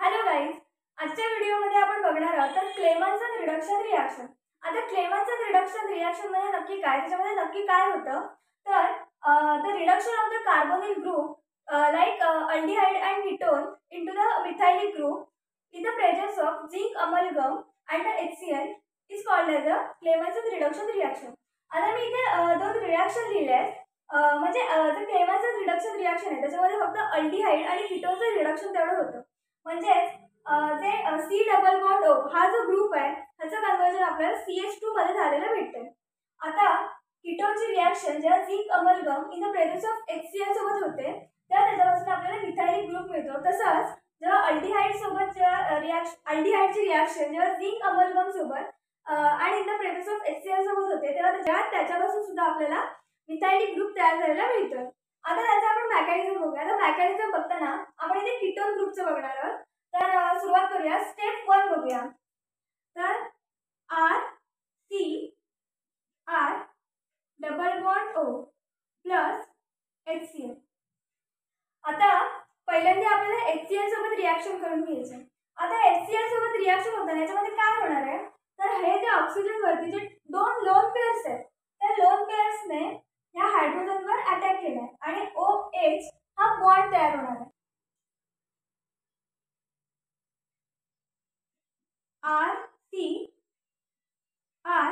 Hello guys, आजच्या व्हिडिओमध्ये आपण बघणार आहोत तर क्लेमन्सन रिडक्शन रिॲक्शन. आता क्लेमन्सन रिडक्शन रिॲक्शन म्हणजे नक्की काय, त्याच्यामध्ये नक्की काय होतं तर the reduction of the carbonyl group like aldehyde and ketone into the methylic group in the presence of zinc amalgam and the HCl is called as a Clemmensen reduction reaction. आता मी इथे दोन रिॲक्शन लिहिले आहेत. म्हणजे जे क्लेमन्सन reduction reaction आहे त्याच्यामध्ये फक्त अल्डिहाइड आणि कीटोनचं रिडक्शन तेवढं होतं. म्हणजे जे C+O हा जो ग्रुप आहे त्याचं कन्वर्जन आपल्याला CH2 मध्ये झालेलं भेटतं. आता कीटोनची रिॲक्शन जेव्हा zinc amalgam in the presence of HCl सोबत होते तेव्हा त्याच्यापासून आपल्याला मिथाइलिक ग्रुप मिळतो. तसंच जेव्हा अल्डिहाइड सोबत जेव्हा अल्डिहाइडची रिॲक्शन जेव्हा झिंक अमलगम सोबत आणि in the presence of HCl सोबत होते तेव्हा त्याच्यापासून सुद्धा आपल्याला मिथाइलिक ग्रुप तयार झालेला मिळतो. आता त्याचा आपण मेकॅनिझम बघूया. आता मेकॅनिझम बघताना आपण इथे कीटोन ग्रुपचं बघणार आहोत. तर सुरुवात करूया. स्टेप 1 बघूया. तर RCr double bond O plus HCl. आता पहिल्यांदा आपल्याला HCl सोबत रिॲक्शन करून घ्यायचं. आता HCl सोबत रिॲक्शन होताना याच्यामध्ये काय होणार आहे तर हे जे ऑक्सिजन वरती जे दोन लोन पेअर्स आहेत त्या लोन पेअर्सने या हायड्रोजनवर अटॅक केलाय आणि OH हा बॉन्ड तयार होणार आहे. RCr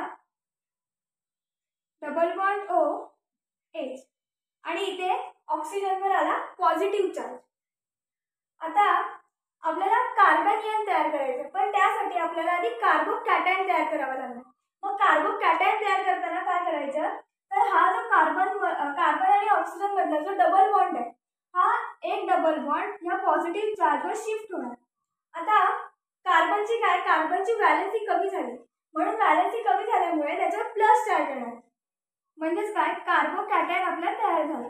डबल बॉन्ड OH आणि इथे ऑक्सिजनवर आला पॉझिटिव्ह चार्ज. आता आपल्याला कार्बनियन तयार करायचं पण त्यासाठी आपल्याला आधी कार्बोकॅटायन तयार करावं लागणार. मग कार्बोकॅटायन तयार करताना काय करायचं तर हा जो कार्बन आणि ऑक्सिजन मधला जो डबल बॉन्ड आहे हा एक डबल बॉन्ड या पॉझिटिव्ह चार्जवर शिफ्ट होणार. आता कार्बनची व्हॅलेन्सी कमी झाली म्हणून व्हॅलेन्सी कमी झाल्यामुळे त्याच्यावर प्लस चार्ज येणार. म्हणजेच काय कार्बोकॅटायन आपला तयार झाला.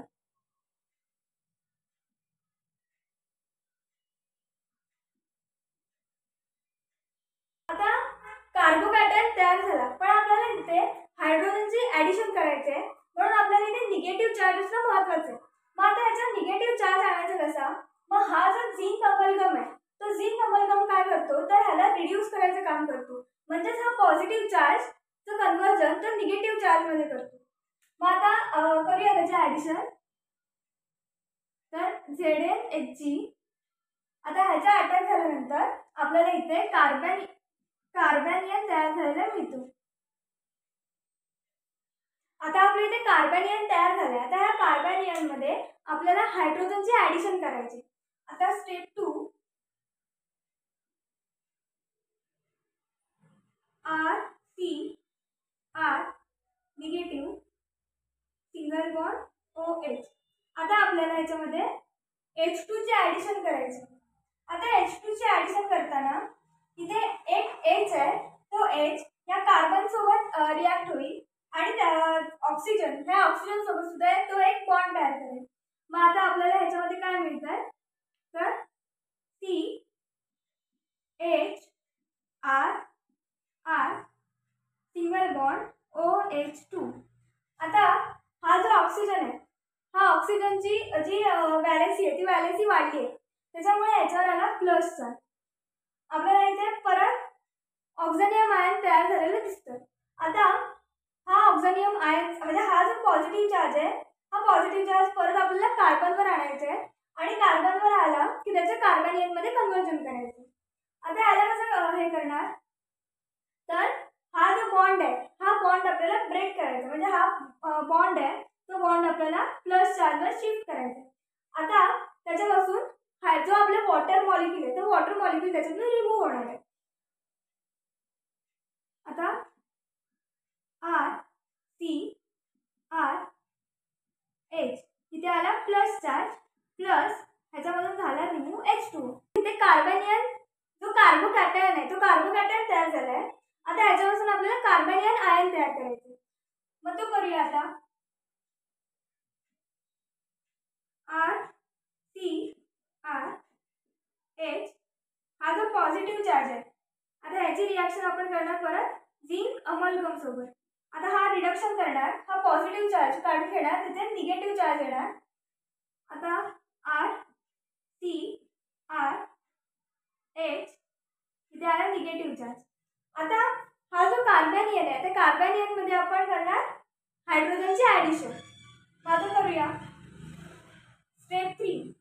आता कार्बोकॅटायन तयार झाला पण आपल्याला इथे हायड्रोजनची ऍडिशन करायचे आहे म्हणून आपल्याला इथे निगेटिव्ह चार्ज असणं महत्त्वाचं आहे. मग आता याचा निगेटिव्ह चार्ज आणायचा कसा. मग हा जो झिंक अमलगम आहे तो झिंक अमलगम काय करतो तर ह्याला रिड्यूस करायचं काम करतो. म्हणजेच हा पॉझिटिव्ह चार्ज चं कन्वर्जन तो निगेटिव्ह चार्ज मध्ये करतो. मग आता करूया त्याचे ऍडिशन. तर ZnHg. आता ह्याचा अटॅक झाल्यानंतर आपल्याला इथे कार्बनियन तयार झालेला मिळतो. आता आपल्या इथे कार्बनियन तयार झाले. आता या कार्बनियन मध्ये आपल्याला हायड्रोजनची ऍडिशन करायची. आता step 2 RCr negative single bond OH. आता आपल्याला याच्यामध्ये H2 ची ऍडिशन करायची. आता H2 ची ऍडिशन करताना इथे एक H आहे तो H या कार्बन सोबत रिॲक्ट होईल आणि ऑक्सिजन सोबत सुद्धा तो एक बॉन्ड तयार करेल. मग आता आपल्याला ह्याच्यामध्ये काय मिळतंय तर CHR सिंगल बॉन्ड OH2. आता हा जो ऑक्सिजन आहे हा ऑक्सिजनची जी व्हॅलेन्सी आहे ती व्हॅलेन्सी वाढली आहे त्याच्यामुळे याच्यावर आला प्लस चार्ज. आपल्याला इथे परत ऑक्झॅनियम आयन तयार झालेलं दिसतं. आता हा ऑक्झॅनियम आयन म्हणजे हा जो पॉझिटिव्ह चार्ज आहे हा पॉझिटिव्ह चार्ज परत आपल्याला कार्बनवर आणायचा आहे आणि कार्बनवर आला की त्याचं कार्बनियन मध्ये कन्वर्जन करायचं. आता याला कसं हे करणार तर हा जो बॉन्ड आहे हा बॉन्ड आपल्याला ब्रेक करायचा. म्हणजे हा बॉन्ड आहे तो बॉन्ड आपल्याला प्लस चार्जवर शिफ्ट करायचा. आता त्याच्यापासून हा जो आपला वॉटर मॉलिक्यूल आहे तो वॉटर मॉलिक्यूल त्याच्यातून रिमूव्ह होणार आहे. आता RCrH इथे आला प्लस चार्ज प्लस ह्याच्यामधून झाला रिमूव्ह H2. इथे कार्बनियन जो कार्बोकॅटायन आहे तो कार्बोकॅटायन तयार झालाय. आता ह्याच्यापासून आपल्याला कार्बनियन आयन तयार करायचे. मग तो करूया. आता RCrH हा जो पॉझिटिव्ह चार्ज आहे आता ह्याची रिॲक्शन आपण करणार परत झिंक अमलगम सोबत. आता हा रिडक्शन करणार हा पॉझिटिव्ह चार्ज काढून घेणार तिथे निगेटिव्ह चार्ज येणार. आता RCrH H इथे आला निगेटिव्ह चार्ज. आता हा जो कार्बॅनियन आहे त्या कार्बॅनियन मध्ये आपण करणार हायड्रोजनचे ऍडिशन. आता करूया स्टेप 3.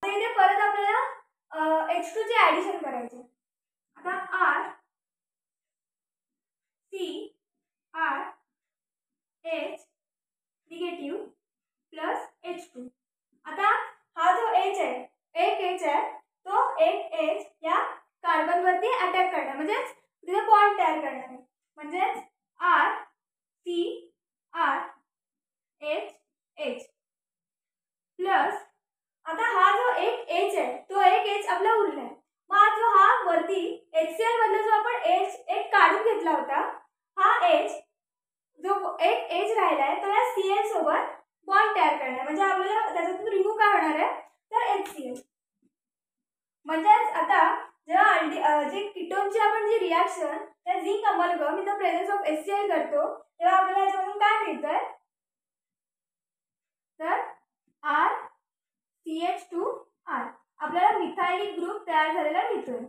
आता इथे परत आपल्याला H2 चे ऍडिशन करायचे. आता R C R H negative plus H2. आता हा जो H आहे, एक H आहे, तो एक H या कार्बन वरती अटॅक करणार म्हणजे तिथे बॉन्ड तयार करणार आहे. म्हणजे R C R H H plus आता हा जो एक H आहे तो एक H आपला उरलाय. मग जो हा वरती HCl मधला जो आपण H एक काढून घेतला होता, हा H जो एक H राहिलाय तो या Cl सोबत बॉन्ड तयार करणार. म्हणजे आपल्याला त्याच्यातून रिमूव्ह काय होणार आहे तर HCl. म्हणजे आता जेव्हा जे कीटोनची आपण जी रिएक्शन त्या zinc amalgam in the presence of HCl करतो तेव्हा आपल्याला याच्यामधून काय मिळतंय तर R CH2R आपल्याला मिथायलिक ग्रुप तयार झालेला मिळतोय.